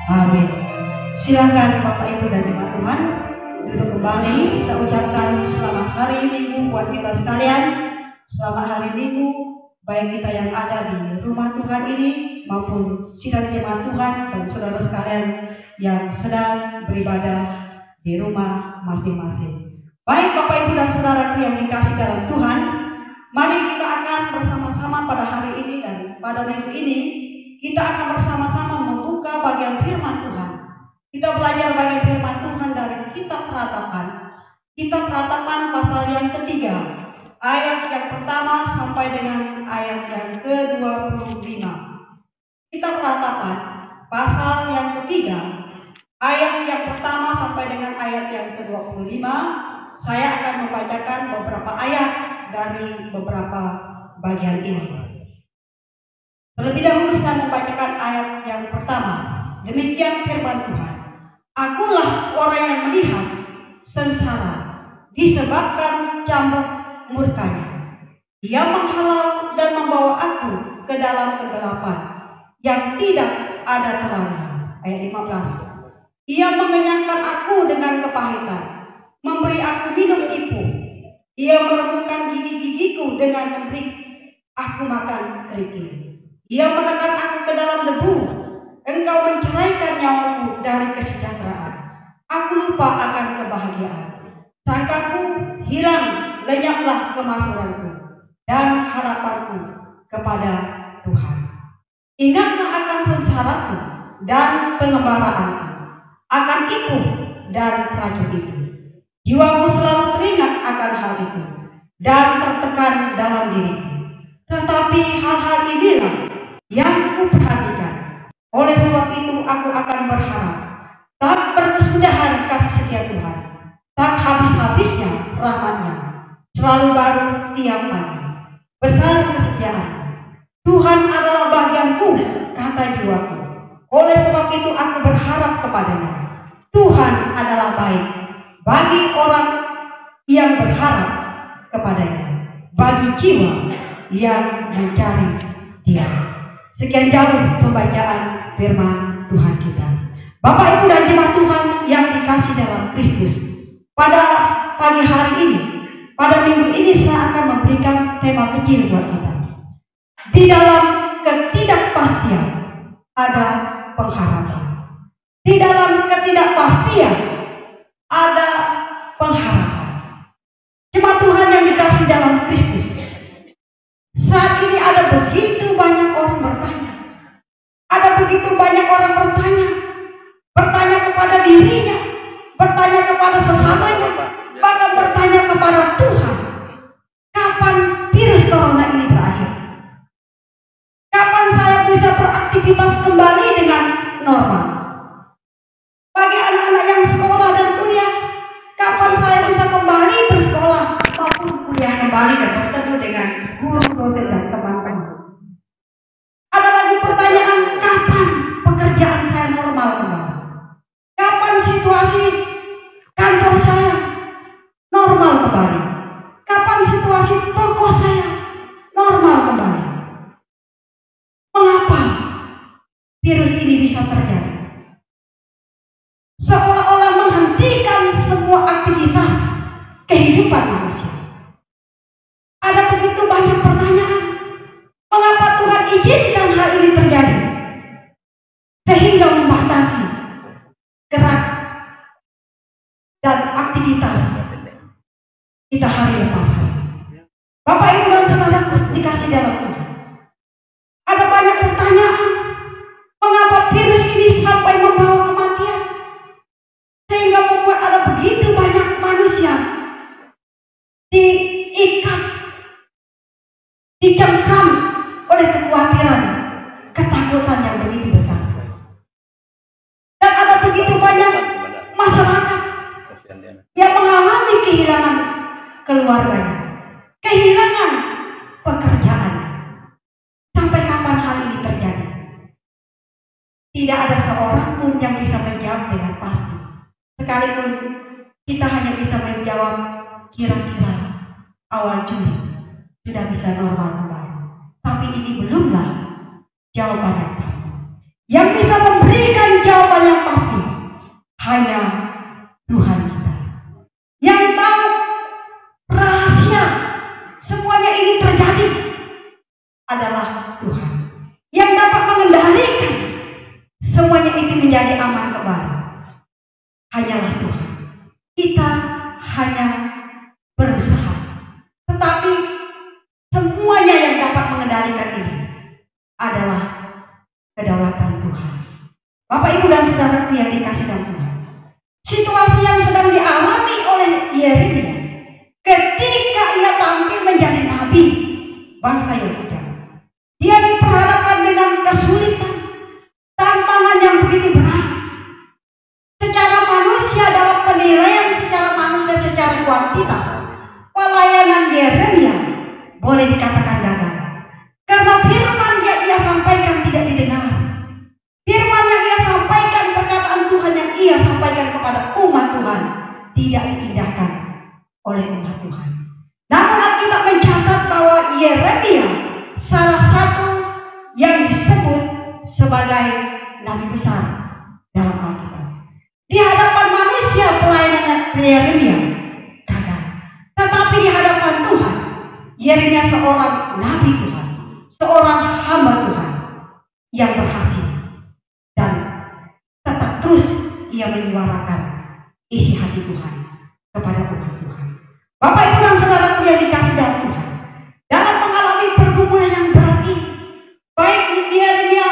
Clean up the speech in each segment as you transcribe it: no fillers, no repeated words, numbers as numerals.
Amin. Silakan Bapak Ibu dan Ibu Tuhan duduk kembali. Saya ucapkan selamat hari Minggu buat kita sekalian. Selamat hari Minggu baik kita yang ada di rumah Tuhan ini maupun sidang jemaat Tuhan dan saudara sekalian yang sedang beribadah di rumah masing-masing. Baik Bapak Ibu dan saudara yang dikasih dalam Tuhan, mari kita akan bersama-sama pada hari ini dan pada minggu ini kita akan bersama-sama membuka bagian firman Tuhan. Kita belajar bagian firman Tuhan dari kitab Peratapan. Kitab Peratapan pasal yang ketiga, ayat yang pertama sampai dengan ayat yang ke-25. Kitab Peratapan pasal yang ketiga, ayat yang pertama sampai dengan ayat yang ke-25. Saya akan membacakan beberapa ayat dari beberapa bagian ini. Terlebih dahulu saya membacakan ayat yang pertama. Demikian firman Tuhan. Akulah orang yang melihat sengsara disebabkan cambuk murkanya. Ia menghalau dan membawa aku ke dalam kegelapan yang tidak ada terangnya. Ayat 15. Ia mengenyangkan aku dengan kepahitan, memberi aku minum ibu. Ia meremukkan gigi-gigiku dengan memberi aku makan kerikil. Ia menekan aku ke dalam debu. Engkau menceraikan nyawaku dari kesejahteraan. Aku lupa akan kebahagiaan. Sangkaku hilang, lenyaplah kemakmuranku dan harapanku kepada Tuhan. Ingatlah akan sengsaraku dan pengembaraanku, akan ibu dan racun itu. Jiwaku selalu teringat akan hal itu dan tertekan dalam diriku. Tetapi hal-hal inilah yang kuperhatikan. Oleh sebab itu aku akan berharap. Tak berkesudahan kasih setia Tuhan, tak habis-habisnya rahmatnya, selalu baru tiap pagi. Besar kesetiaan Tuhan adalah bagianku, kata jiwaku. Oleh sebab itu aku berharap kepadanya. Tuhan adalah baik bagi orang yang berharap kepadanya, bagi jiwa yang mencari Dia. Sekian jauh pembacaan firman Tuhan kita. Bapak Ibu dan jemaat Tuhan yang dikasih dalam Kristus, pada pagi hari ini, pada minggu ini saya akan memberikan tema kecil buat kita. Di dalam ketidakpastian ada pengharapan. Di dalam ketidakpastian ada pengharapan. Jemaat Tuhan yang dikasih dalam Kristus, saat ini ada begitu banyak orang bertanya. Ada begitu banyak orang bertanya kepada dirinya, bertanya kepada sesamanya, bahkan bertanya kepada Tuhan. Kapan virus corona ini berakhir? Kapan saya bisa beraktivitas kembali dengan normal? Bagi anak-anak yang sekolah dan kuliah, kapan saya bisa kembali bersekolah maupun kuliah kembali dan bertemu dengan guru, dosen dan teman-teman? Ada lagi pertanyaan, kapan pekerjaan saya normal kembali? Kapan situasi kantor saya normal kembali? Kapan situasi toko saya normal kembali? Mengapa virus ini bisa terjadi? Seolah-olah menghentikan semua aktivitas kehidupan manusia. Ada begitu banyak pertanyaan. Mengapa Tuhan izinkan hal ini terjadi? Sehingga membatasi gerak dan aktivitas kita hari lepas hari. Bapak Ibu dan saudaraku dikasih dalam Tuhan, ada banyak pertanyaan. Mengapa virus ini sampai membawa kematian? Sehingga membuat ada begitu banyak manusia diikat, dicengkram oleh kekhawatiran, ketakutan yang begitu besar. Dan ada begitu banyak masyarakat yang mengalami kehilangan keluarganya, kehilangan pekerjaan. Sampai kapan hal ini terjadi? Tidak ada seorang pun yang bisa menjawab dengan pasti. Sekalipun kita hanya bisa menjawab kira-kira awal Juli sudah bisa normal kembali. Tapi ini belumlah jawaban yang pasti. Yang bisa memberikan jawaban semuanya itu menjadi aman kembali. Hanyalah Tuhan. Kita hanya berusaha. Tetapi semuanya yang dapat mengendalikan ini adalah kedaulatan Tuhan. Bapak, Ibu, dan saudaraku yang dikasih dalam Tuhan, situasi yang sedang dialami oleh Yeremia ketika ia tampil menjadi nabi bangsa Yehuda, dia diperhadapkan dengan kesulitan, tantangan yang begitu berat. Secara manusia, dalam penilaian secara manusia, secara kuantitas, pelayanan Yeremia boleh dikatakan gagal. Karena firman yang ia sampaikan tidak didengar. Firman yang ia sampaikan, perkataan Tuhan yang ia sampaikan kepada umat Tuhan tidak diindahkan oleh umat Tuhan. Namun Alkitab mencatat bahwa Yeremia salah satu yang disebut sebagai nabi besar dalam Alkitab. Di hadapan manusia pelayanan Yeremia gagal. Tetapi di hadapan Tuhan, Yeremia seorang nabi Tuhan, seorang hamba Tuhan yang berhasil. Dan tetap terus ia menyuarakan isi hati Tuhan kepada umat Tuhan. Bapak, Ibu, dan saudaraku yang dikasih dalam Tuhan, dalam mengalami pergumulan yang berat ini, baik Yeremia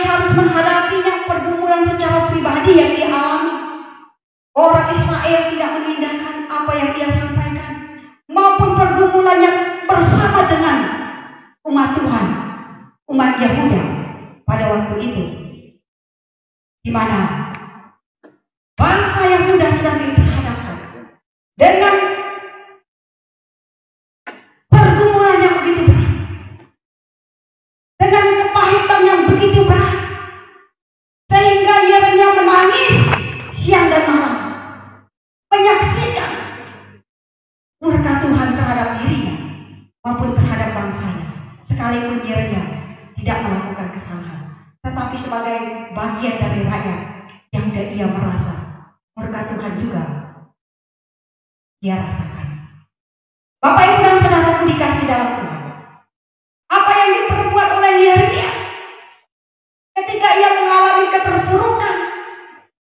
harus menghadapinya pergumulan secara pribadi yang dia alami. Orang Israel tidak mengindahkan apa yang ia sampaikan, maupun pergumulannya bersama dengan umat Tuhan, umat Yehuda pada waktu itu, di mana bangsa Yehuda sedang diperhadapkan dengan pergumulan yang begitu berat, dengan kepahitan yang begitu berat, sehingga Yeremia menangis siang dan malam, menyaksikan murka Tuhan terhadap dirinya maupun terhadap bangsanya. Sekalipun Yeremia tidak melakukan kesalahan, tetapi sebagai bagian dari rakyat yang ia merasa murka Tuhan juga dia rasakan. Bapak, Ibu, dan saudaraku dikasih dalam Tuhan, apa yang diperbuat oleh Yeremia ketika ia mengalami keterpurukan,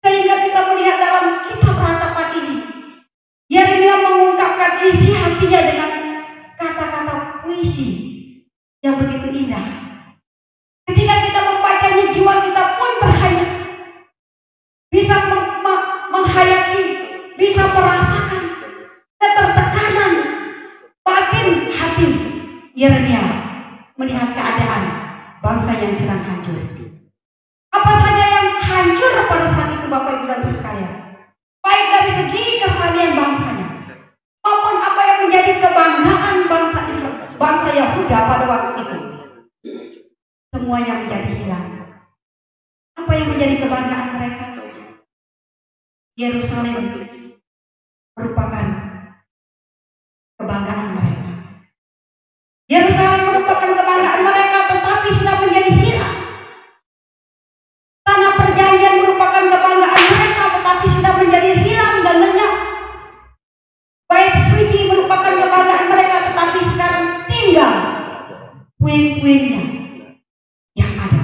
sehingga kita melihat dalam kitab ratapan ini, Yeremia mengungkapkan isi hatinya dengan kata-kata puisi yang begitu indah. Ketika kita membacanya, jiwa kita pun terhayat, bisa menghayati, bisa merasakan ketertekanan batin hati Yeremia melihat keadaan bangsa yang sedang hancur. Apa saja yang hancur pada saat itu, Bapak, Ibu, dan saudara sekalian, baik dari segi kerohanian bangsanya maupun apa yang menjadi kebanggaan bangsa Yehuda pada waktu itu, semuanya menjadi hilang. Apa yang menjadi kebanggaan mereka? Yerusalem merupakan kebanggaan mereka. Yerusalem merupakan kebanggaan mereka, tetapi sudah menjadi hilang. Tanah perjanjian merupakan kebanggaan mereka, tetapi sudah menjadi hilang dan lenyap. Bait suci merupakan kebanggaan mereka, tetapi sekarang tinggal puing-puingnya yang ada.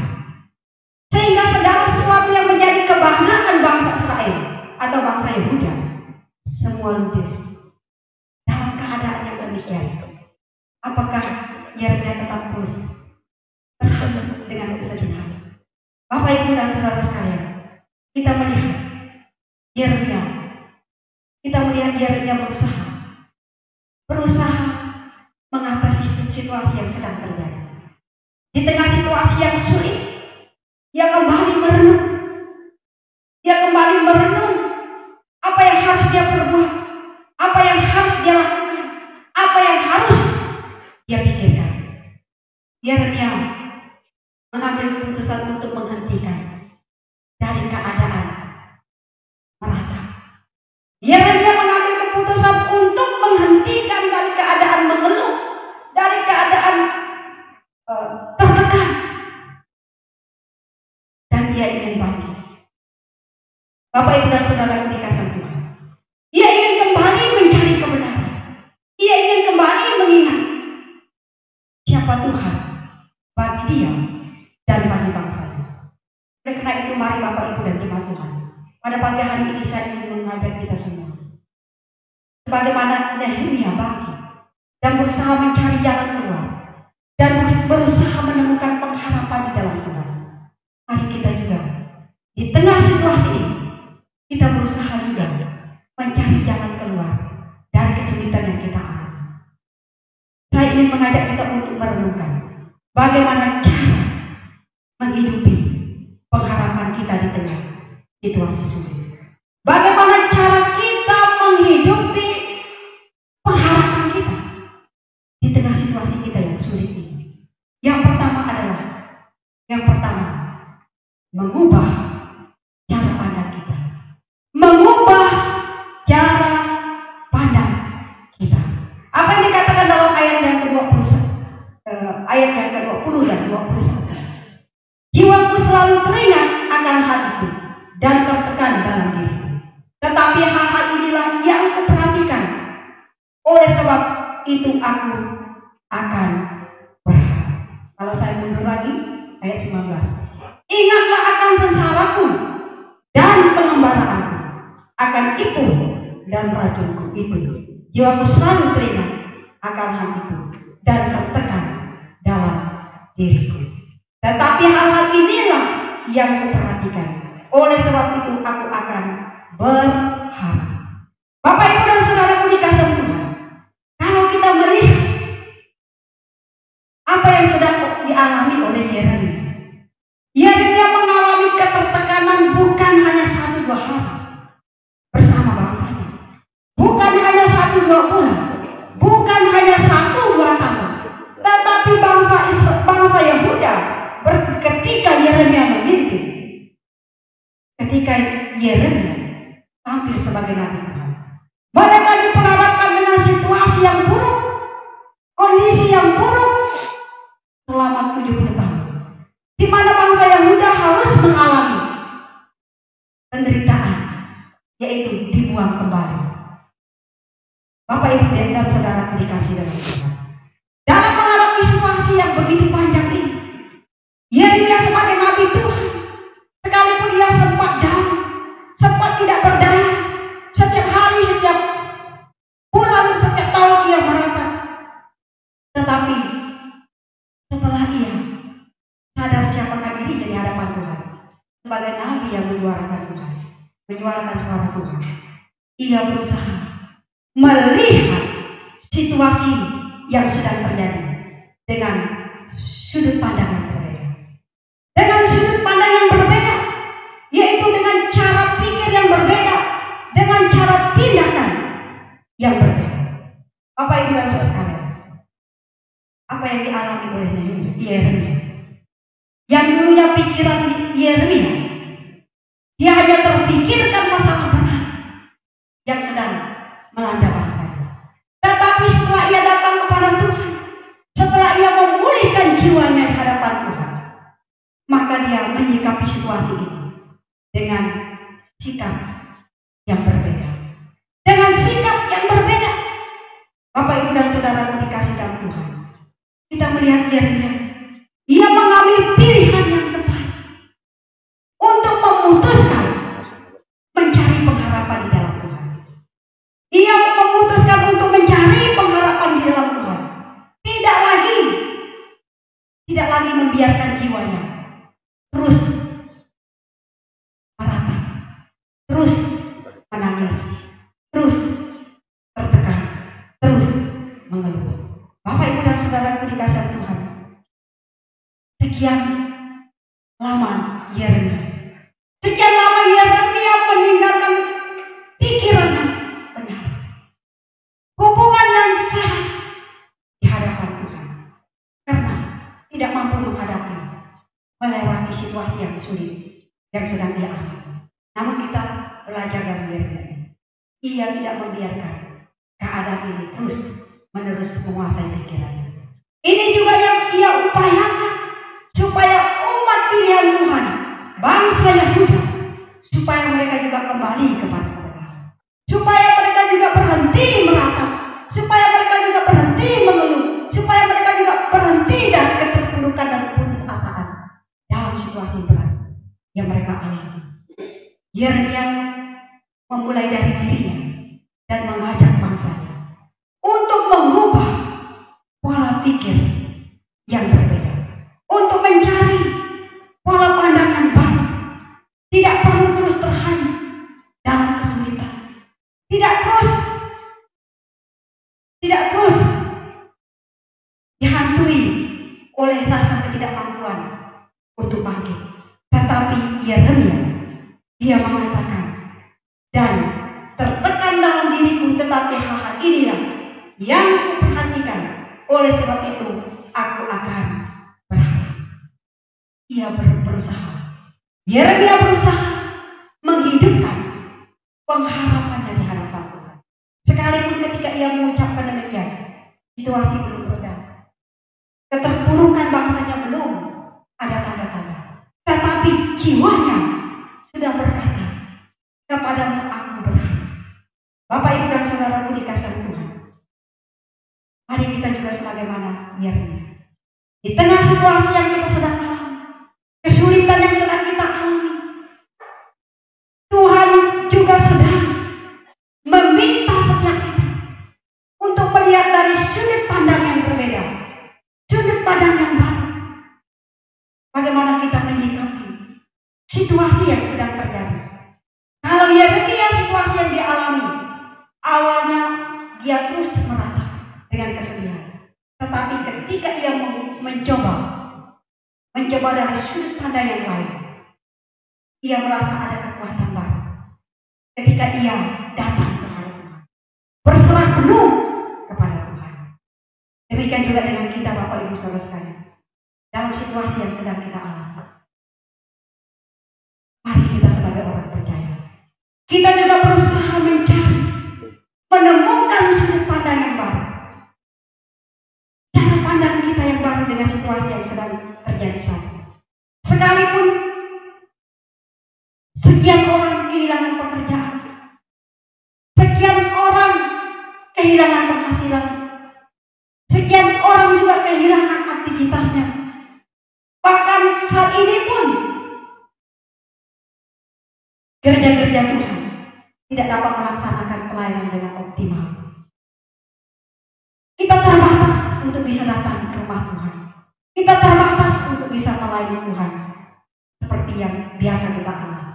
Sehingga segala sesuatu yang menjadi kebanggaan bangsa Israel atau bangsa Yehuda semua ludes. Dalam keadaan yang demikian, apakah Yeremia tetap terus terharu dengan kesedihan? Bapak, Ibu, dan saudara sekalian, kita melihat Yeremia berusaha mengatasi situasi yang sedang terjadi. Di tengah situasi yang sulit, ia kembali merenung apa yang harus dia perbuat, apa yang harus dia lakukan, apa yang harus dia pikirkan. Yeremia mengambil keputusan untuk menghentikan dari keadaan merata. Yeremia mengambil keputusan untuk menghentikan dari keadaan mengeluh, dari keadaan tertekan, dan dia ingin bangkit. Bapak, Ibu, dan saudara dikasih Tuhan, ia ingin kembali mencari kebenaran. Ia ingin kembali mengingat siapa Tuhan bagi dia dan bagi bangsanya. Oleh karena itu mari Bapak Ibu dan jemaat Tuhan, pada pagi hari ini saya ingin mengajak kita semua, sebagaimana Nehemia bangkit dan berusaha mencari jalan keluar dan berusaha menemukan pengharapan di dalam Tuhan. Mari kita juga di tengah situasi ini kita berusaha juga mencari jalan keluar dari kesulitan yang kita alami. Saya ingin mengajak kita untuk merenungkan bagaimana cara menghidupi pengharapan kita di tengah situasi sulit. Bagaimana cara kita menghidupi pengharapan kita di tengah situasi kita yang sulit ini. Yang pertama adalah mengubah cara pandang kita. Mengubah cara pandang kita. Apa yang dikatakan dalam ayat yang ke-20 dan 21? Jiwaku selalu teringat akan hal itu dan tertekan dalam diriku. Tetapi hal-hal inilah yang kuperhatikan. Oleh sebab itu aku akan berharap. Kalau saya mundur lagi, ayat 19. Ingatlah akan sengsaraku dan pengembaraanku, akan ibu dan racunku itu. Jiwaku selalu teringat akan hal itu dan tertekan dalam diriku. Tetapi hal-hal inilah yang kuperhatikan. Oleh sebab itu aku akan berharap. Bapak Ibu dan saudaraku dikasih Tuhan, kalau kita melihat apa yang sedang dialami oleh Yeremia, Yeremia mengalami ketertekanan bukan hanya 1-2 hari bersama bangsanya, bukan hanya 1-2 bulan, bukan hanya 1-2 tahun, tetapi bangsa Yehuda ketika Yeremia memimpin, ketika Yeremia tampil sebagai nabi Tuhan, mereka diperhadapkan dengan situasi yang buruk, kondisi yang buruk selama 70 tahun, di mana bangsa Yehuda harus mengalami penderitaan, yaitu dibuang kembali. Bapak Ibu dan saudara dikasih dalam Tuhan, dalam menghadapi situasi yang begitu panjang ini, Yeremia sebagai nabi Tuhan, sekalipun dia sempat down, sempat tidak berdaya, setiap hari, setiap bulan, setiap tahun dia meratap, tetapi setelah dia sadar siapakah dirinya di hadapan Tuhan, sebagai nabi yang menyuarakan Tuhan, menyuarakan suara Tuhan, ia berusaha melihat situasi yang sedang terjadi dengan sudut pandang yang berbeda. Dengan sudut pandang yang berbeda, yaitu dengan cara pikir yang berbeda, dengan cara tindakan yang berbeda. Bapak Ibu dan saudara sekalian, apa yang dialami oleh Yeremia? Yang dulunya pikiran Yeremia, dia hanya terpikirkan masalah berat yang sedang melanda bangsanya. Tetapi setelah ia datang kepada Tuhan, setelah ia memulihkan jiwanya di hadapan Tuhan, maka dia menyikapi situasi ini dengan sikap yang berbeda. Dengan sikap yang berbeda. Bapak Ibu dan saudara dikasih dalam Tuhan, kita melihat Yeremia, ia mengambil pilihan yang tepat untuk memutuskan mencari pengharapan di dalam Tuhan. Ia memutuskan untuk mencari pengharapan di dalam Tuhan. Tidak lagi membiarkan jiwanya terus meratap, terus menangis, terus tertekan, terus mengeluh. Bapak Ibu dan saudaraku dikasih Tuhan, sekian lama Yeremia meninggalkan pikiran yang benar, hubungan yang sehat di hadapan Tuhan, karena tidak mampu melewati situasi yang sulit yang sedang dia alami. Namun kita belajar dari Yeremia, ia tidak membiarkan keadaan ini terus menerus menguasai pikirannya. Ini juga yang ia upayakan, supaya umat pilihan Tuhan, bangsa Yehuda, supaya mereka juga kembali kepada Tuhan, supaya mereka juga berhenti meratap, supaya mereka juga berhenti mengeluh, supaya mereka juga berhenti dari keterpurukan dan putus asaan dalam situasi berat yang Yeremia memulai dari dirinya dan mengajak bangsanya untuk mengubah pola pikir yang berbeda, untuk mencari pola pandang yang baru. Tidak perlu terus terhanyut dalam kesulitan, tidak terus dihantui oleh rasa ketidakmampuan untuk bangkit. Tetapi Yeremia, dia mengatakan, dan tertekan dalam diriku tetapi hal-hal inilah yang kuperhatikan, oleh sebab itu aku akan berharap. Ia berusaha, Yeremia berusaha menghidupkan pengharapannya di hadapan Tuhan. Sekalipun ketika ia mengucapkan demikian, situasi belum redam, keterpurukan bangsanya belum ada tanda-tanda, tetapi jiwanya sudah berkata, kepadamu aku berharap. Bapak, Ibu, dan saudaraku dikasihi Tuhan, mari kita juga sebagaimana Yeremia, di tengah situasi yang kita sedang alami, kesulitan yang sedang kita alami, Tuhan juga sedang meminta setiap kita untuk melihat dari sudut pandang yang berbeda, sudut pandang yang baru. Bagaimana kita menyikapi situasi yang sedang terjadi. Kalau Yeremia, situasi yang dialami, awalnya dia terus meratap dengan kesedihan. Tetapi ketika ia mencoba dari sudut pandang yang lain, ia merasa ada kekuatan baru. Ketika ia datang kepada Tuhan, berserah penuh kepada Tuhan. Demikian juga dengan kita, Bapak Ibu Saudara sekalian, dalam situasi yang sedang kita alami. Mari kita sebagai orang percaya, kita juga berusaha menemukan sudut pandang yang baru, cara pandang kita yang baru dengan situasi yang sedang terjadi saat ini. Sekalipun sekian orang kehilangan pekerjaan, sekian orang kehilangan penghasilan, sekian orang juga kehilangan aktivitasnya. Bahkan saat ini pun gereja-gereja Tuhan tidak dapat melaksanakan pelayanan dengan optimal. Kita terbatas untuk bisa datang ke rumah Tuhan. Kita terbatas untuk bisa melayani Tuhan seperti yang biasa kita alami.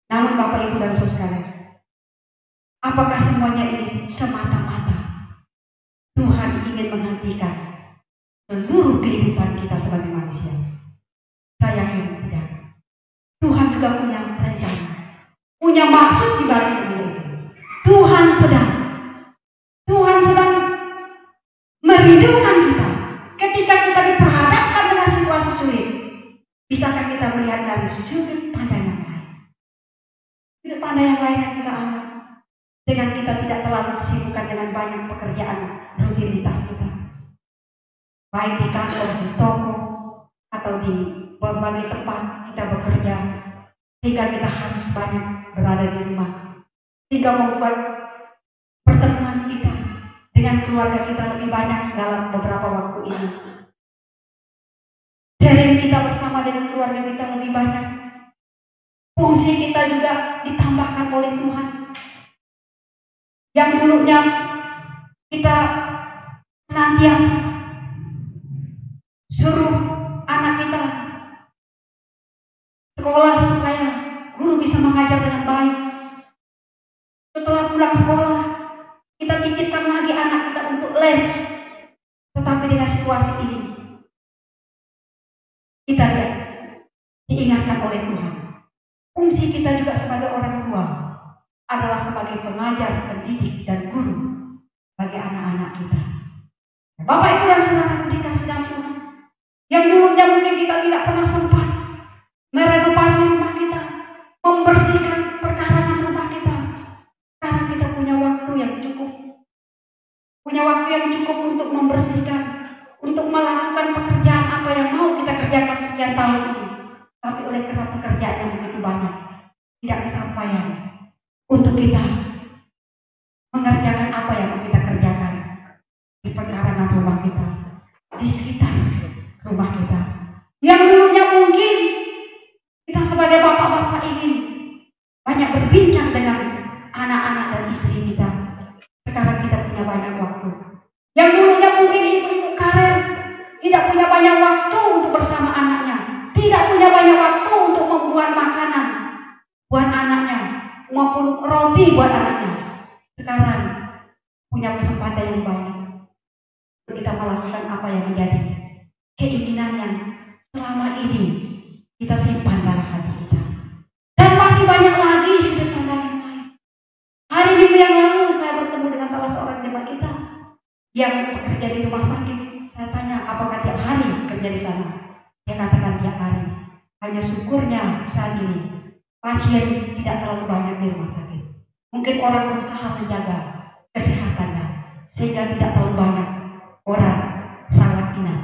Namun Bapak, Ibu, dan Saudara sekalian, apakah semuanya ini semata-mata Tuhan ingin menghentikan seluruh kehidupan kita sebagai manusia? Saya yakin tidak. Tuhan juga punya rencana, punya maksud di balik semua itu. Tuhan sedang merindukan kita ketika kita diperhadapkan dengan situasi sulit. Bisakah kita melihat dari sudut pandang yang lain? Sudut pandang yang lain yang kita alami, dengan kita tidak terlalu disibukkan dengan banyak pekerjaan rutinitas kita, baik di kantor, di toko, atau di berbagai tempat kita bekerja, sehingga kita harus banyak berada di rumah, sehingga membuat pertemuan kita dengan keluarga kita lebih banyak dalam beberapa waktu ini. Sharing kita bersama dengan keluarga kita lebih banyak. Fungsi kita juga ditambahkan oleh Tuhan. Yang dulunya kita senantiasa suruh anak kita sekolah supaya guru bisa mengajar dengan baik. Setelah pulang sekolah, kita titipkan lagi anak kita untuk les. Tetapi dengan situasi ini, kita diingatkan oleh Tuhan. Fungsi kita juga sebagai orang tua adalah sebagai pengajar, pendidik, dan guru bagi anak-anak kita. Bapak, Ibu, dan saudara dikasih dalam Tuhan, yang dulunya mungkin kita tidak pernah sempat merenovasi rumah kita, membersihkan perkarangan rumah kita. Sekarang kita punya waktu yang cukup untuk membersihkan, untuk melakukan pekerjaan apa yang mau kita kerjakan sekian tahun ini. Tapi oleh karena pekerjaan yang begitu banyak, tidak kesampaian untuk kita mengerjakan apa yang mau kita kerjakan di perkarangan rumah kita, di sekitar rumah kita. Yang dulunya mungkin kita sebagai bapak-bapak ingin banyak anak dan istri kita. Sekarang kita punya banyak waktu. Yang dulunya mungkin ibu-ibu karir tidak punya banyak waktu untuk bersama anaknya, tidak punya banyak waktu untuk membuat makanan buat anaknya maupun roti buat anaknya. Sekarang punya kesempatan yang banyak untuk kita melakukan apa yang menjadi keinginan yang selama ini kita simpan dalam hati kita. Dan masih banyak lagi sudut pandang yang lain. Hari Minggu yang lalu saya bertemu dengan salah seorang jemaat kita yang bekerja di rumah sakit. Saya tanya, apakah tiap hari kerja di sana? Dia katakan tiap hari. Hanya syukurnya saat ini pasien tidak terlalu banyak di rumah sakit. Mungkin orang berusaha menjaga kesehatannya sehingga tidak terlalu banyak orang rawat inap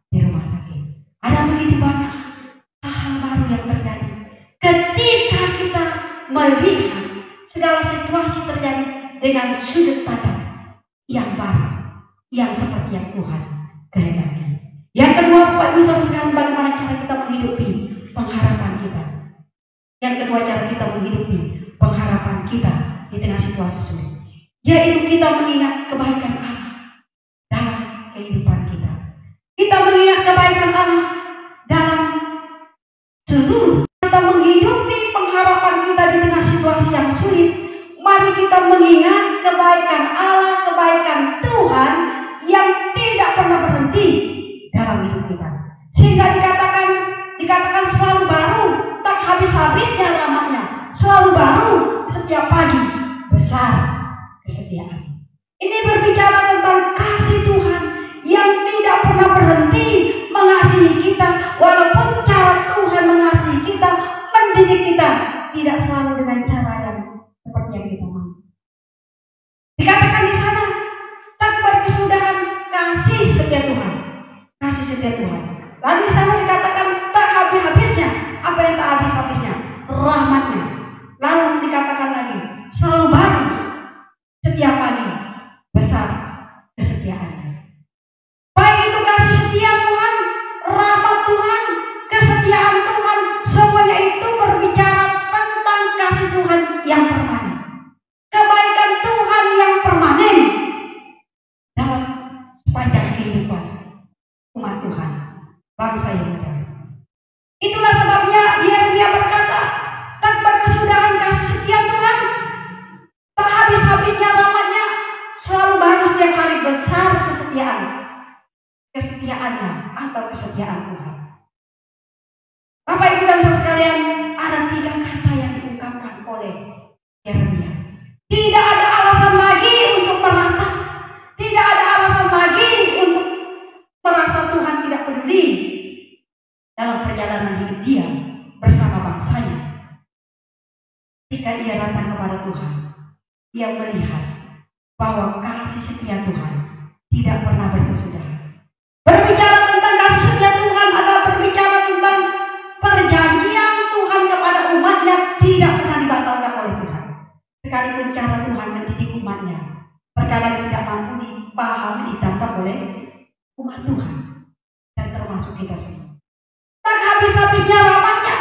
di rumah sakit. Ada begitu banyak hal baru yang terjadi ketika kita melihat segala situasi terjadi dengan sudut pandang yang baru, yang seperti yang Tuhan kehendaki. Yang kedua, Bapak Ibu Saudara sekalian, bagaimana cara kita menghidupi pengharapan kita. Yang kedua, cara kita menghidupi pengharapan kita di tengah situasi sulit, yaitu kita mengingat kebaikan Allah dalam kehidupan kita. Kita mengingat kebaikan Allah dalam seluruh. Kita menghidupi pengharapan kita di tengah situasi yang sulit. Mari kita mengingat kebaikan Allah, kebaikan Tuhan yang tidak pernah berhenti dalam hidup kita. Sehingga dikatakan selalu baru, tak habis-habisnya rahmatnya. Selalu baru setiap pagi, besar kesetiaan. Ini berbicara tentang kasih Tuhan yang tidak pernah berhenti mengasihi kita, walaupun cara Tuhan mengasihi kita, mendidik kita tidak selalu dengan cara yang seperti yang kita mau. Dikatakan di sana, tak berkesudahan kasih setia Tuhan, kasih setia Tuhan. Lalu di sana dikatakan tak habis-habisnya, apa yang tak habis-habisnya, rahmatnya. Lalu dikatakan lagi, selalu baru setiap pagi, besar kesetiaannya. Baik itu kasih setia Tuhan, rahmat Tuhan, kesetiaan Tuhan, semuanya itu berbicara tentang kasih Tuhan yang permanen, kebaikan Tuhan yang permanen dalam sepanjang kehidupan umat Tuhan, bangsa Yehuda. Itulah sebabnya Yeremia berkata, tak berkesudahan kasih setia Tuhan, tak habis-habisnya rahmatnya, selalu baru setiap hari, besar kesetiaannya atau kesetiaan Tuhan. Bapak Ibu dan Saudara sekalian, ada 3 kata yang diungkapkan oleh Yeremia. Tidak ada alasan lagi untuk meratap, tidak ada alasan lagi untuk merasa Tuhan tidak peduli dalam perjalanan hidup dia bersama bangsanya. Ketika ia datang kepada Tuhan, ia melihat bahwa kasih setia Tuhan tidak pernah berkesudahan. Berbicara tentang kasih setia Tuhan adalah berbicara tentang perjanjian Tuhan kepada umatnya tidak pernah dibatalkan oleh Tuhan. Sekalipun cara Tuhan mendidik umatnya terkadang tidak mampu dipahami, ditangkap oleh umat Tuhan dan termasuk kita semua. Tak habis-habisnya rahmatnya.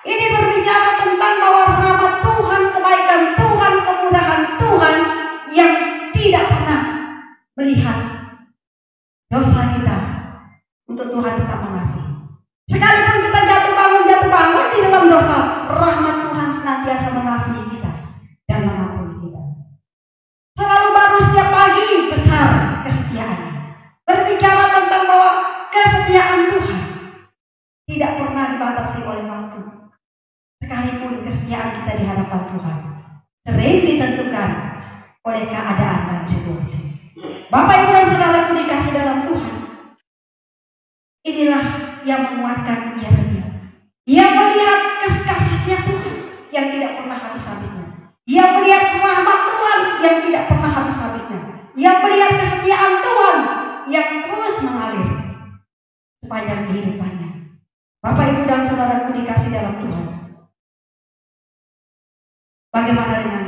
Ini berbicara tentang bahwa rahmat Tuhan, kebaikan Tuhan, kemudahan Tuhan yang tidak pernah melihat dosa kita untuk Tuhan tetap mengasihi. Sekalipun kita jatuh bangun di dalam dosa, rahmat Tuhan senantiasa mengasihi kita dan mengampuni kita. Selalu baru setiap pagi, besar kesetiaannya. Berbicara tentang bahwa kesetiaan Tuhan tidak pernah dibatasi oleh waktu. Sekalipun kesetiaan kita di hadapan Tuhan sering ditentukan oleh keadaan dan situasi. Bapak Ibu dan Saudaraku dikasih dalam Tuhan, inilah yang menguatkan Yeremia. Ia melihat kasih setia Tuhan yang tidak pernah habis-habisnya. Ia melihat rahmat Tuhan yang tidak pernah habis-habisnya. Ia melihat kesetiaan Tuhan yang terus mengalir sepanjang kehidupannya. Bapak Ibu dan Saudaraku dikasih dalam Tuhan, bagaimana dengan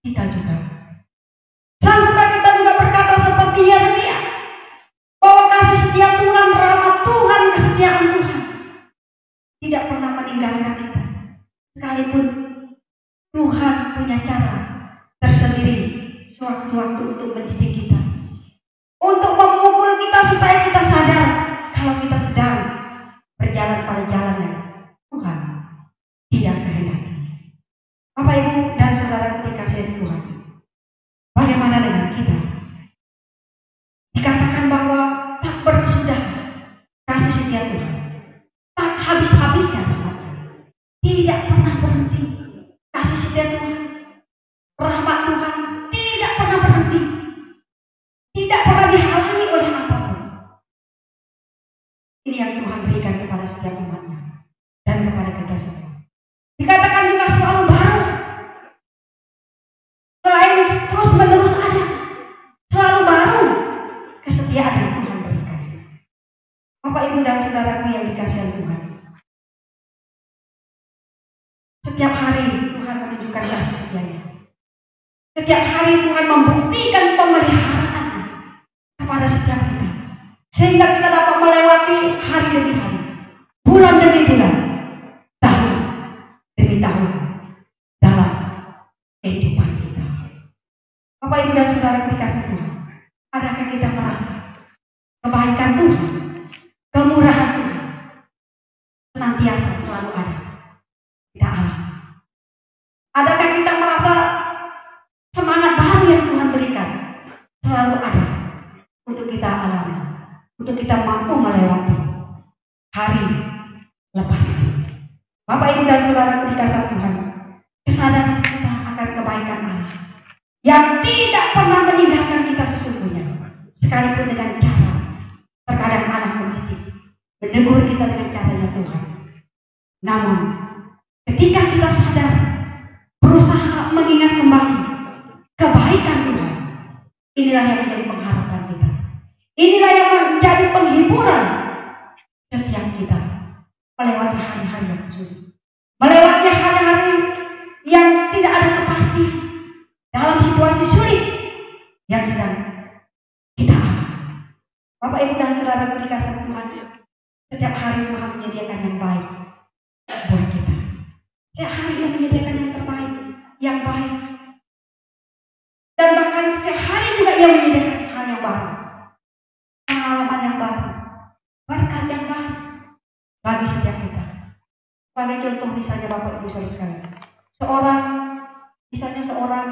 kita juga? Sanggupkah kita juga berkata seperti Yeremia, bahwa kasih setia Tuhan, rahmat Tuhan, kesetiaan Tuhan tidak pernah meninggalkan kita, sekalipun Tuhan punya cara sewaktu-waktu untuk mendidik kita, untuk memukul kita supaya kita sadar kalau kita sedang berjalan pada jalan yang Tuhan tidak kehendaki. Bapak, Ibu, dan saudara dikasihi Tuhan, bagaimana dengan kita? Dikatakan bahwa tak berkesudah kasih setia Tuhan, tak habis-habisnya rahmatnya, tidak pernah berhenti kasih setia Tuhan, rahmat Tuhan tidak pernah berhenti, tidak pernah dihalangi oleh apapun. Ini yang Tuhan berikan kepada setiap umatnya dan kepada kita semua. Dikatakan juga selalu baru, selain terus menerus ada, selalu baru kesetiaan yang Tuhan berikan. Bapak, Ibu, dan saudaraku yang dikasihi Tuhan, setiap hari Tuhan menunjukkan kasih setianya. Setiap hari Tuhan membuktikan pemeliharaan kepada setiap kita, sehingga kita dapat melewati hari demi hari, bulan demi bulan, tahun demi tahun dalam kehidupan kita. Bapak, Ibu, dan saudara dikasihi Tuhan, adakah kita merasa kebaikan Tuhan, kemurahan Tuhan senantiasa selalu ada kita alami? Adakah kita merasa semangat baru yang Tuhan berikan selalu ada untuk kita alami, untuk kita mampu melewati hari lepas hari? Bapak, Ibu, dan saudara dikasihi Tuhan, kesadaran kita akan kebaikan Allah yang tidak pernah meninggalkan kita sesungguhnya, sekalipun dengan cara terkadang Allah menegur kita dengan caranya Tuhan. Namun ketika kita sadar, berusaha mengingat kembali kebaikan Tuhan, inilah yang menjadi pengharapan kita, inilah yang menjadi penghiburan setiap kita melewati hari-hari yang sulit, melewati hari-hari yang tidak ada kepastian dalam situasi sulit yang sedang kita alami. Bapak, Ibu, dan saudara dikasihi Tuhan, setiap hari Tuhan menyediakan yang baik buat kita. Setiap hari Dia menyediakan yang terbaik, yang baik. Dan bahkan setiap hari juga Dia menyediakan hal yang baru, pengalaman yang baru, berkat yang baru bagi setiap kita. Sebagai contoh misalnya Bapak, Ibu, saudara sekalian, seorang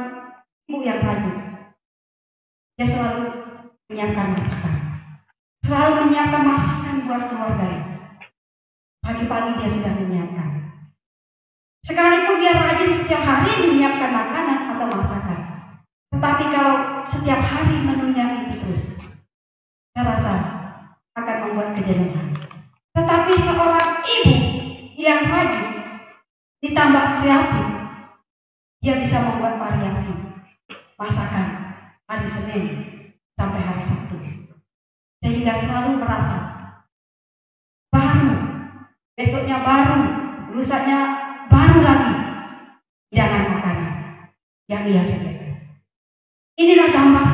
ibu yang rajin, dia selalu menyiapkan masakan, selalu menyiapkan masakan buat keluarganya. Pagi-pagi dia sudah menyiapkan. Sekalipun dia rajin setiap hari menyiapkan makanan atau masakan, tetapi kalau setiap hari menunya itu terus, saya rasa akan membuat kejenuhan. Tetapi seorang ibu yang rajin ditambah kreatif, dia bisa membuat variasi masakan hari Senin sampai hari Sabtu, sehingga selalu merasa baru, besoknya baru, lusanya baru lagi hidangan makanan yang ia sediakan. Inilah gambar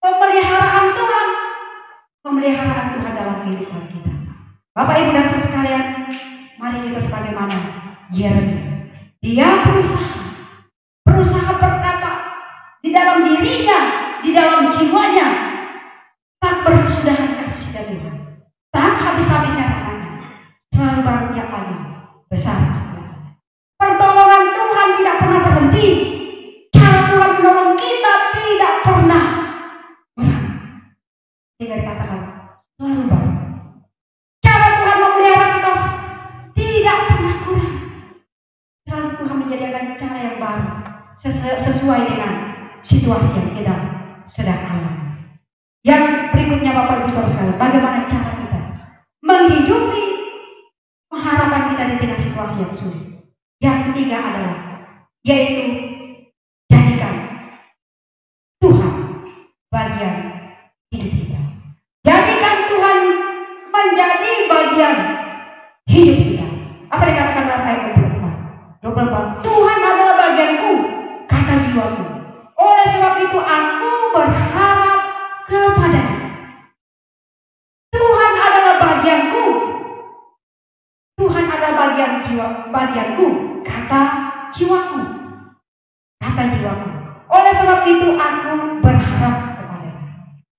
pemeliharaan Tuhan, pemeliharaan Tuhan dalam kehidupan kita. Bapak, Ibu, dan saudara sekalian, mari kita sebagaimana Yeremia, dia berusaha berkata di dalam dirinya, di dalam jiwanya, tak berkesudahan kasih setia Tuhan, tak habis-habisnya rahmatnya, selalu baru tiap pagi, besar setia. Pertolongan Tuhan tidak pernah berhenti, cara Tuhan menolong kita tidak pernah berhenti, sehingga dikatakan selalu baru. Cara Tuhan memelihara kita tidak pernah kurang, selalu Tuhan menjadikan cara yang baru sesuai dengan situasi yang kita sedang alami. Yang berikutnya Bapak, Ibu, saudara sekalian, bagaimana cara kita menghidupi pengharapan kita di tengah situasi yang sulit. Yang ketiga adalah, yaitu jadikan Tuhan bagian hidup kita. Jadikan Tuhan menjadi bagian hidup kita. Apa dikatakan dalam ayat 24? Tuhan adalah bagianku, kata jiwaku. Oleh sebab itu aku berharap kepadanya. Tuhan adalah bagianku. Tuhan adalah bagianku, kata jiwaku. Kata jiwaku. Oleh sebab itu aku berharap kepada-Nya.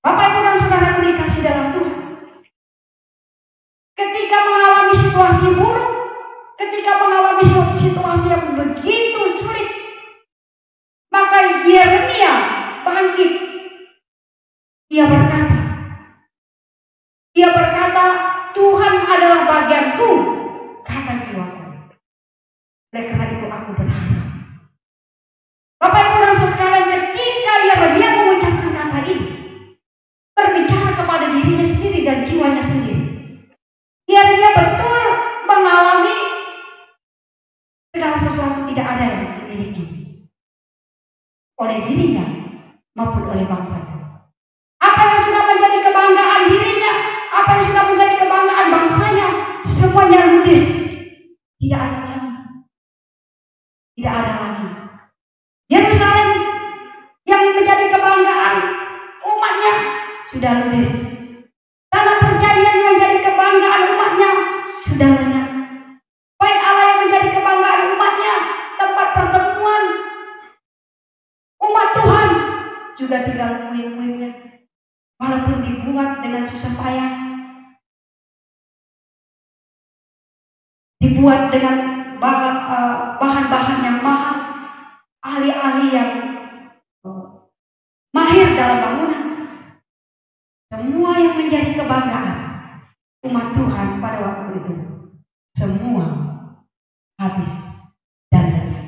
Bapak Ibu dan Saudaraku dikasih dalam Tuhan. Ketika mengalami situasi buruk, ketika mengalami situasi yang begitu sulit, maka Yeremia bangkit. Ia berkata, Tuhan adalah bagianku, kata jiwaku. Oleh karena itu aku berharap. Bapak Ibu dan Saudara sekalian, ketika Yeremia mengucapkan kata ini, berbicara kepada dirinya sendiri dan jiwanya sendiri, Yeremia betul mengalami segala sesuatu tidak ada yang dimiliki oleh dirinya maupun oleh bangsanya. Apa yang sudah menjadi kebanggaan dirinya, apa yang sudah menjadi kebanggaan bangsanya, semuanya ludes. Tidak ada lagi. Tidak ada lagi. Yerusalem yang menjadi kebanggaan umatnya sudah ludes. Tanah perjanjian yang menjadi kebanggaan umatnya sudah lenyap. Bait Allah yang menjadi kebanggaan umatnya, tempat pertemuan umat Tuhan, juga tinggal puing-puingnya. Walaupun dibuat dengan susah payah, dibuat dengan bahan-bahan yang mahal, ahli-ahli yang mahir dalam bangunan, semua yang menjadi kebanggaan umat Tuhan pada waktu itu, semua habis dan lenyap.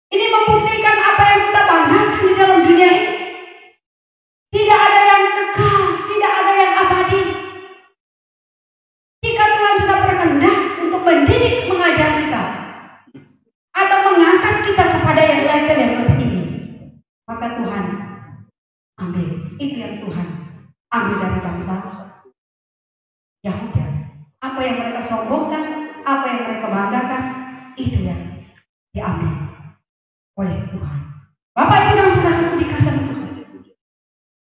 Ini membuktikan apa yang kita banggakan di dalam dunia ini. Tidak ada yang kekal, tidak ada yang abadi. Jika Tuhan sudah berkehendak untuk mendidik, mengajar kita, atau mengangkat kita kepada yang level yang lebih tinggi, maka Tuhan ambil. Itu yang Tuhan ambil dari bangsa Yahudi. Apa yang mereka sombongkan, apa yang mereka banggakan, itu yang diambil oleh Tuhan. Bapak Ibu dan Saudaraku dikasih Tuhan.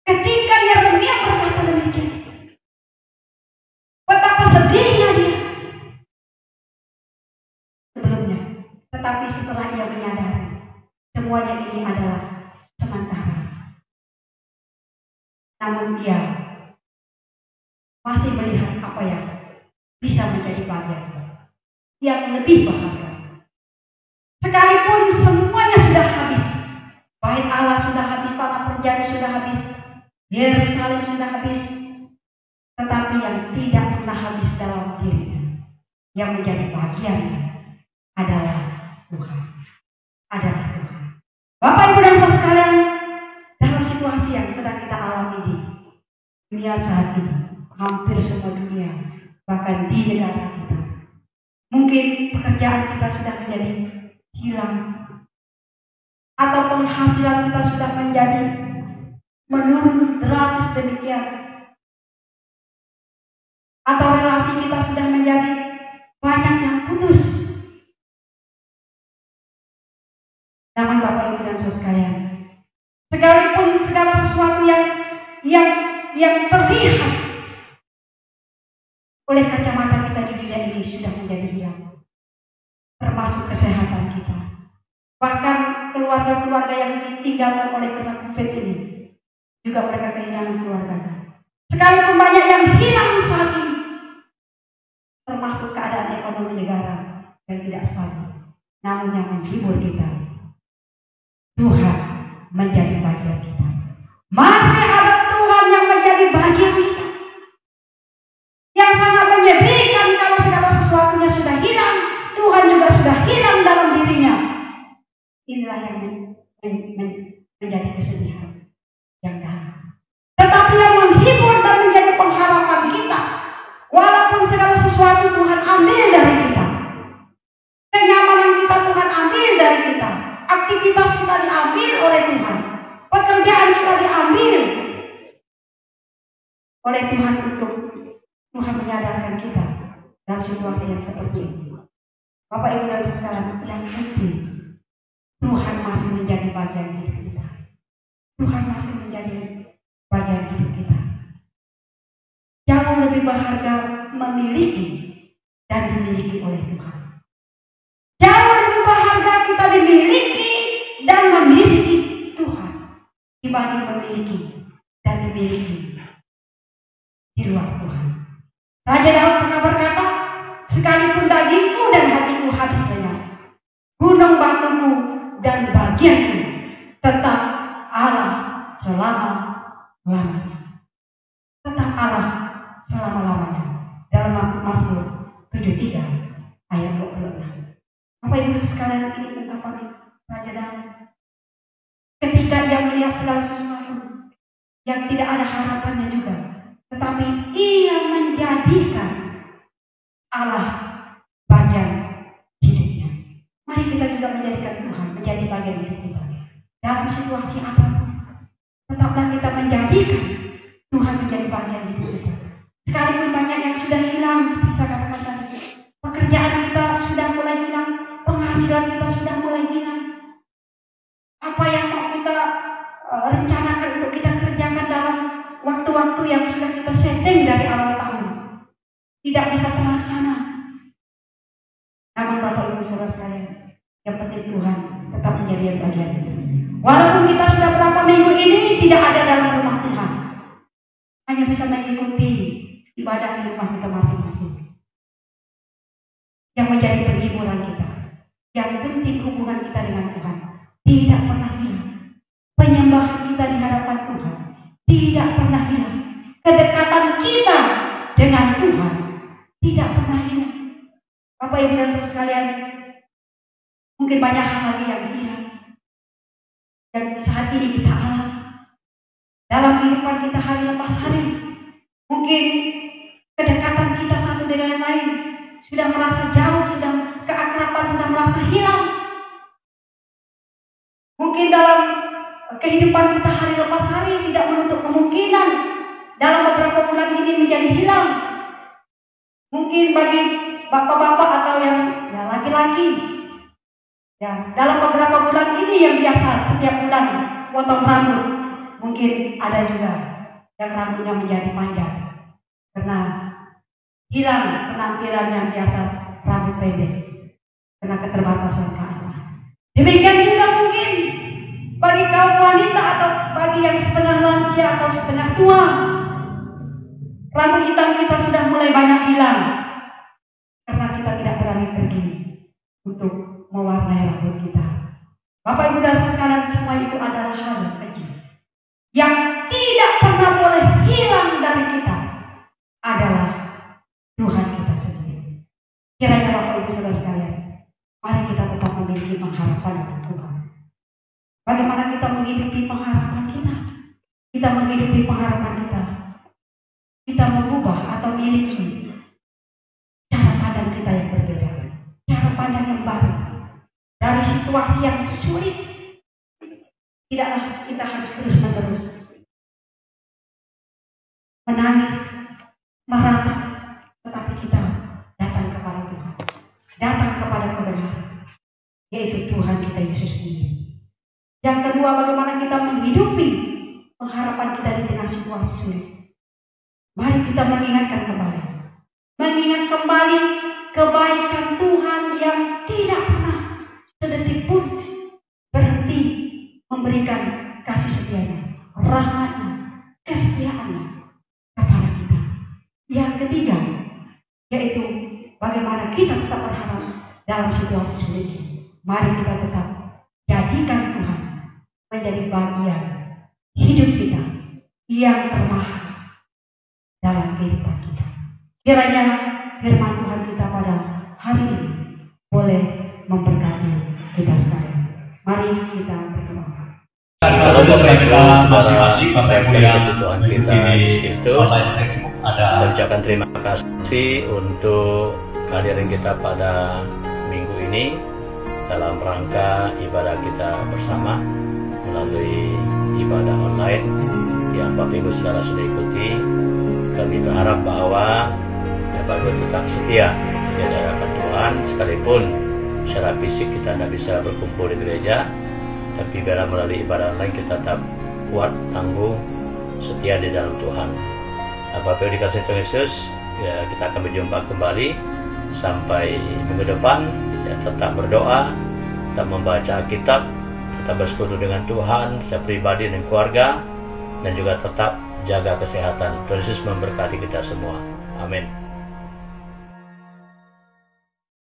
Ketika Yeremia berkata demikian, betapa sedihnya dia sebelumnya. Tetapi setelah ia menyadari semuanya ini adalah sementara, namun ia masih melihat apa yang bisa menjadi bagian yang lebih berharga. Sekalipun semuanya sudah habis, bait Allah sudah habis, tanah perjanjian sudah habis, Yerusalem sudah habis, tetapi yang tidak pernah habis dalam dirinya, yang menjadi bagian adalah Tuhan. Adalah Tuhan. Bapak Ibu dan Saudara sekalian, dalam situasi yang sedang kita alami di dunia saat ini, hampir semua dunia, bahkan di negara kita, mungkin pekerjaan kita sudah menjadi hilang, atau penghasilan kita sudah menjadi menurun drastis demikian, atau relasi kita sudah menjadi banyak yang putus. Namun Bapak Ibu dan Saudara sekalian, sekalipun segala sesuatu yang terlihat oleh kacamata kita di dunia ini sudah menjadi hilang, termasuk kesehatan kita, bahkan keluarga-keluarga yang ditinggalkan oleh kena COVID ini, juga mereka kehilangan keluarganya. Sekalipun banyak yang hilang saat ini, termasuk keadaan ekonomi negara yang tidak stabil, namun yang menghibur kita, Tuhan menjadi bagian kita. Masih ada Tuhan yang menjadi bagian kita. Yang sangat menyedihkan kalau segala sesuatunya sudah hilang, Tuhan juga sudah hilang dalam dirinya. Inilah yang menjadi kesedihan yang dalam. Tetapi yang menghibur dan menjadi pengharapan kita, walaupun segala sesuatu Tuhan ambil dari kita, kenyamanan kita Tuhan ambil dari kita, aktivitas kita diambil oleh Tuhan, pekerjaan kita diambil oleh Tuhan, untuk Tuhan menyadarkan kita dalam situasi yang seperti ini. Bapak Ibu dan Saudara, yang penting Tuhan masih menjadi bagian hidup kita. Tuhan masih menjadi bagian hidup kita. Jauh lebih berharga memiliki dan dimiliki oleh Tuhan. Jauh lebih berharga kita dimiliki dan memiliki Tuhan. dibanding memiliki dan dimiliki di luar Tuhan. Raja Daud pernah berkata, sekalipun dagingku dan hatiku habis lenyap, gunung batuku dan bagianku, tetap Allah selama-lamanya. Tetap Allah selama-lamanya. Dalam Mazmur 73 ayat 26. Apa Ibu sekalian, ini ungkapan Raja Daud ketika dia melihat segala sesuatu yang tidak ada harapannya juga, tetapi ia menjadikan Allah bagian hidupnya. Mari kita juga menjadikan Tuhan menjadi bagian hidup kita. Dalam situasi apapun, tetaplah kita menjadikan Tuhan menjadi bagian hidup kita. Sekalipun banyak yang sudah hilang, seperti saya katakan tadi, pekerjaan kita sudah mulai hilang, penghasilan kita sudah mulai hilang. Apa yang mau kita rencanakan untuk kita kerjakan dalam waktu-waktu yang sudah kita setting dari awal tahun, tidak bisa terlaksana. Namun Bapak Ibu Saudara sekalian, yang penting Tuhan tetap menjadi bagian kita. Walaupun kita sudah berapa minggu ini tidak ada dalam rumah Tuhan, hanya bisa mengikuti ibadah di rumah kita masing-masing. Yang menjadi penghiburan kita, yang penting hubungan kita dengan Tuhan tidak pernah hilang. Penyembahan kita di hadapan Tuhan tidak pernah hilang. Kedekatan kita dengan Tuhan tidak pernah hilang. Bapak Ibu dan Saudara sekalian, mungkin banyak hal lagi yang hilang dan saat ini kita alami dalam kehidupan kita hari lepas hari. Mungkin kedekatan kita satu dengan yang lain sudah merasa jauh, sudah keakraban sudah merasa hilang. Mungkin dalam kehidupan kita hari lepas hari tidak menutup kemungkinan dalam beberapa bulan ini menjadi hilang. Mungkin bagi bapak-bapak atau yang laki-laki, ya, dalam beberapa bulan ini yang biasa setiap bulan potong rambut, mungkin ada juga yang rambutnya menjadi panjang karena hilang penampilan yang biasa rambut pendek karena keterbatasan keadaan. Demikian juga mungkin bagi kaum wanita atau bagi yang setengah lansia atau setengah tua, rambut hitam kita sudah mulai banyak hilang karena kita tidak berani pergi untuk mewarnai rambut kita. Bapak Ibu dan Saudara sekalian, semua itu adalah hal yang kecil yang tidak pernah boleh hilang dari kita adalah Tuhan kita sendiri. Kiranya Bapak Ibu Saudara sekalian, mari kita tetap memiliki pengharapan dengan Tuhan. Bagaimana kita menghidupi pengharapan kita? Kita menghidupi pengharapan kita. Kita mengubah atau memiliki cara pandang kita yang berbeda, cara pandang yang baru. Dari situasi yang sulit, tidaklah kita harus terus-menerus menangis, meratap, tetapi kita datang kepada Tuhan, datang kepada kebenaran, yaitu Tuhan kita Yesus sendiri. Yang kedua, bagaimana kita menghidupi pengharapan kita di tengah situasi sulit. Mari kita mengingat kembali kebaikan Tuhan yang tidak pernah sedetik pun berhenti memberikan kasih setianya, rahmatnya, kesetiaannya kepada kita. Yang ketiga, yaitu bagaimana kita tetap berharap dalam situasi sulit. Mari kita tetap jadikan Tuhan menjadi bagian hidup kita yang termahal dalam kehidupan kita. Kiranya firman Tuhan kita pada hari ini boleh memberkati kita sekalian. Mari kita berdoa. Salam kita masing-masing, Bapak Ibu yang Tuhan kita Kristus, ucapkan terima kasih untuk kehadiran kita pada minggu ini dalam rangka ibadah kita bersama melalui ibadah online yang Bapak Ibu Saudara sudah ikuti. Kami berharap bahwa Bapak Ibu tetap setia di hadapan Tuhan, sekalipun secara fisik kita tidak bisa berkumpul di gereja, tapi biarlah melalui ibadah online kita tetap kuat, tangguh, setia di dalam Tuhan. Bapak Ibu dikasih Tuhan Yesus, ya, kita akan berjumpa kembali sampai minggu depan. Ya, tetap berdoa, tetap membaca Alkitab, tetap bersekutu dengan Tuhan secara pribadi dan keluarga, dan juga tetap jaga kesehatan. Tuhan Yesus memberkati kita semua. Amin.